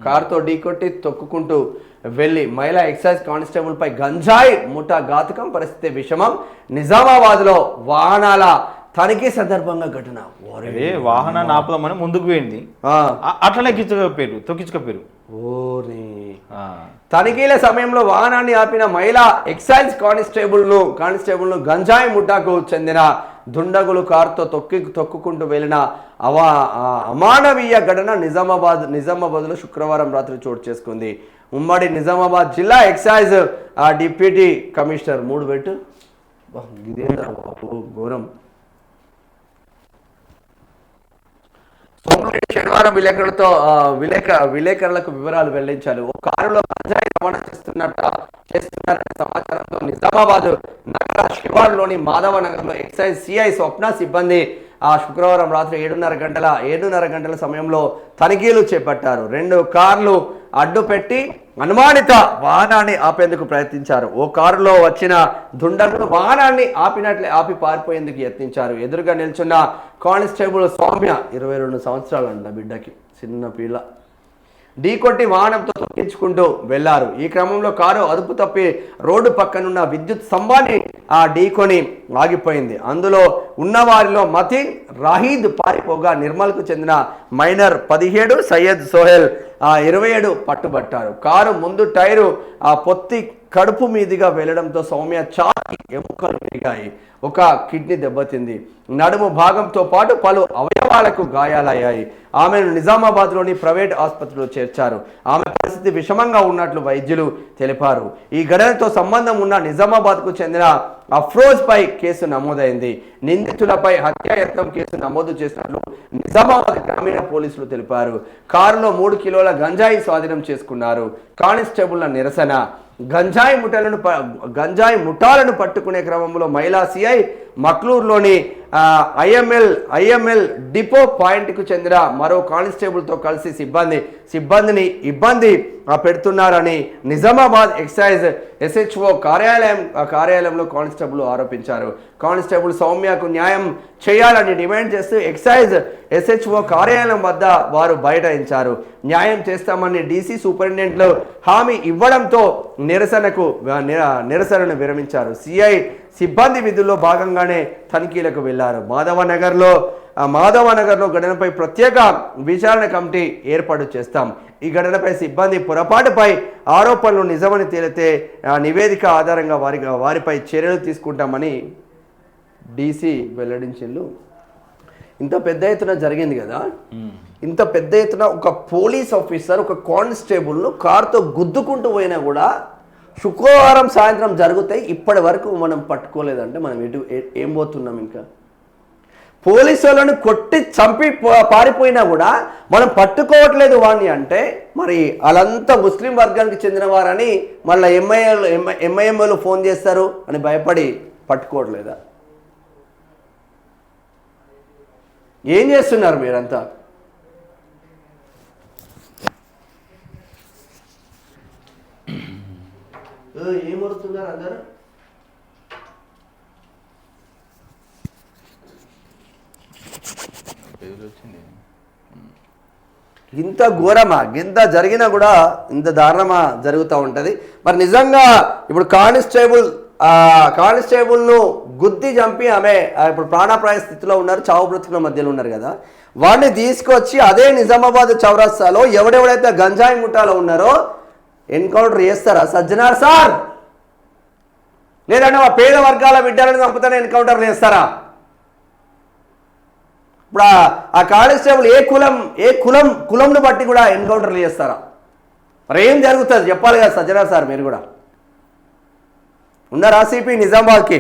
కారుతో ఢీకొట్టి తొక్కుకుంటూ వెళ్లి మహిళా ఎక్సైజ్ కానిస్టేబుల్ పై గంజాయి ముఠా ఘాతుకం, పరిస్థితి విషమం. నిజామాబాద్లో వాహనాల తనిఖీ సందర్భంగా ఘటన. వాహనాన్ని ఆపుదామని ముందుకు పోయింది, అట్లనే తొక్కించుకపోయారు. తనిఖీల సమయంలో వాహనాన్ని ఆపిన మహిళా ఎక్సైజ్ కానిస్టేబుల్ను గంజాయి ముఠాకు చెందిన దుండగులు కారుతో తొక్కుకుంటూ వెళ్లిన అమానవీయ ఘటన నిజామాబాద్లో శుక్రవారం రాత్రి చోటు చేసుకుంది. ఉమ్మడి నిజామాబాద్ జిల్లా ఎక్సైజ్ డిప్యూటీ కమిషనర్ 3 పెట్టు ఘోరం. శనివారం విలేకరులకు వివరాలు వెల్లడించారు. ఓ కారులో గంజాయి రవాణా చేస్తున్నారనే సమాచారంతో నిజామాబాద్ నగర శివార్లోని మాధవ నగర్లో ఎక్సైజ్ సిఐ స్వప్న సిబ్బంది శుక్రవారం రాత్రి 7:30 గంటల సమయంలో తనిఖీలు చేపట్టారు. 2 కార్లు అడ్డుపెట్టి అనుమానిత వాహనాన్ని ఆపేందుకు ప్రయత్నించారు. ఓ కారులో వచ్చిన దుండగులు వాహనాన్ని ఆపి పారిపోయేందుకు యత్నించారు. ఎదురుగా నిల్చున్న కానిస్టేబుల్ సౌమ్య 22 సంవత్సరాలు అంట, బిడ్డకి చిన్న పిల్ల, ఢీకొట్టి వాహనంతో తొక్కించుకుంటూ వెళ్లారు. ఈ క్రమంలో కారు అదుపు తప్పి రోడ్డు పక్కనున్న విద్యుత్ స్తంభాన్ని ఢీకొని ఆగిపోయింది. అందులో ఉన్న వారిలో మతీన్ రాహీద్ పారిపోగా నిర్మల్కు చెందిన మైనర్ 17 సయ్యద్ సోహెల్ 27 పట్టుబట్టారు. కారు ముందు టైరు పొత్తి కడుపు మీదుగా వెళ్లడంతో సౌమ్య చాకి ఎముకలు పెరిగాయి, ఒక కిడ్నీ దెబ్బతింది, నడుము భాగంతో పాటు పలు అవయవాలకు గాయాలయ్యాయి. ఆమెను నిజామాబాద్లోని ప్రైవేట్ ఆసుపత్రిలో చేర్చారు. ఆమె పరిస్థితి విషమంగా ఉన్నట్లు వైద్యులు తెలిపారు. ఈ ఘటనతో సంబంధం ఉన్న నిజామాబాద్కు చెందిన అఫ్రోజ్ పై కేసు నమోదైంది. నిందితులపై హత్యాయత్నం కేసు నమోదు చేసినట్లు నిజామాబాద్ గ్రామీణ పోలీసులు తెలిపారు. కారులో 3 కిలోల గంజాయి స్వాధీనం చేసుకున్నారు. కానిస్టేబుల్ల నిరసన. గంజాయి ముఠాలను పట్టుకునే క్రమంలో మహిళా సిఐ మక్లూరులోని ఐఎంఎల్ డిపో పాయింట్కు చెందిన మరో కానిస్టేబుల్తో కలిసి సిబ్బందిని ఇబ్బంది పెడుతున్నారని నిజామాబాద్ ఎక్సైజ్ ఎస్హెచ్ఓ కార్యాలయంలో కానిస్టేబుల్ ఆరోపించారు. కానిస్టేబుల్ సౌమ్యకు న్యాయం చేయాలని డిమాండ్ చేస్తూ ఎక్సైజ్ ఎస్హెచ్ఓ కార్యాలయం వద్ద వారు బైఠాయించారు. న్యాయం చేస్తామని డీసీ సూపరింటెండెంట్లు హామీ ఇవ్వడంతో నిరసనను విరమించారు. సిఐ సిబ్బంది విధుల్లో భాగంగానే తనిఖీలకు వెళ్లారు. మాధవనగర్లో ఘటనపై ప్రత్యేక విచారణ కమిటీ ఏర్పాటు చేస్తాం. ఈ ఘటనపై సిబ్బంది పొరపాటుపై ఆరోపణలు నిజమని తేలితే నివేదిక ఆధారంగా వారిపై చర్యలు తీసుకుంటామని డీసీ వెల్లడించారు. ఇంత పెద్ద ఎత్తున జరిగింది కదా, ఇంత పెద్ద ఎత్తున ఒక పోలీస్ ఆఫీసర్ ఒక కానిస్టేబుల్ను కారుతో గుద్దుకుంటూ పోయినా కూడా శుక్రవారం సాయంత్రం జరుగుతాయి. ఇప్పటి వరకు మనం పట్టుకోలేదంటే మనం ఏం పోతున్నాం? ఇంకా పోలీసు వాళ్ళని కొట్టి చంపి పారిపోయినా కూడా మనం పట్టుకోవట్లేదు వాడిని అంటే మరి వాళ్ళంతా ముస్లిం వర్గానికి చెందిన వారని మళ్ళీ ఎంఐఎంఓలు ఫోన్ చేస్తారు అని భయపడి పట్టుకోవట్లేదా? ఏం చేస్తున్నారు మీరంతా? ఏమవుతున్నారు అందరూ? ఇంత ఘోరమా? ఇంత జరిగినా కూడా ఇంత దారుణమా జరుగుతూ ఉంటుంది. మరి నిజంగా ఇప్పుడు కానిస్టేబుల్ను గుద్ది చంపి ఆమె ఇప్పుడు ప్రాణాపాయ స్థితిలో ఉన్నారు, చావు బ్రతుకుల మధ్యలో ఉన్నారు కదా, వాడిని తీసుకొచ్చి అదే నిజామాబాద్ చౌరస్తాలో ఎవడెవడైతే గంజాయి ముఠాలో ఉన్నారో ఎన్కౌంటర్ చేస్తారా సజ్జనార్ సార్? లేదంటే ఆ పేద వర్గాల బిడ్డలను చంపుతానే ఎన్కౌంటర్లు చేస్తారా? ఇప్పుడు ఆ కానిస్టేబుల్ ఏ కులంను బట్టి కూడా ఎన్కౌంటర్లు చేస్తారా? మరి ఏం జరుగుతుంది చెప్పాలి కదా సజ్జనార్ సార్. మీరు కూడా ఉన్నారా సిపి నిజామాబాద్కి?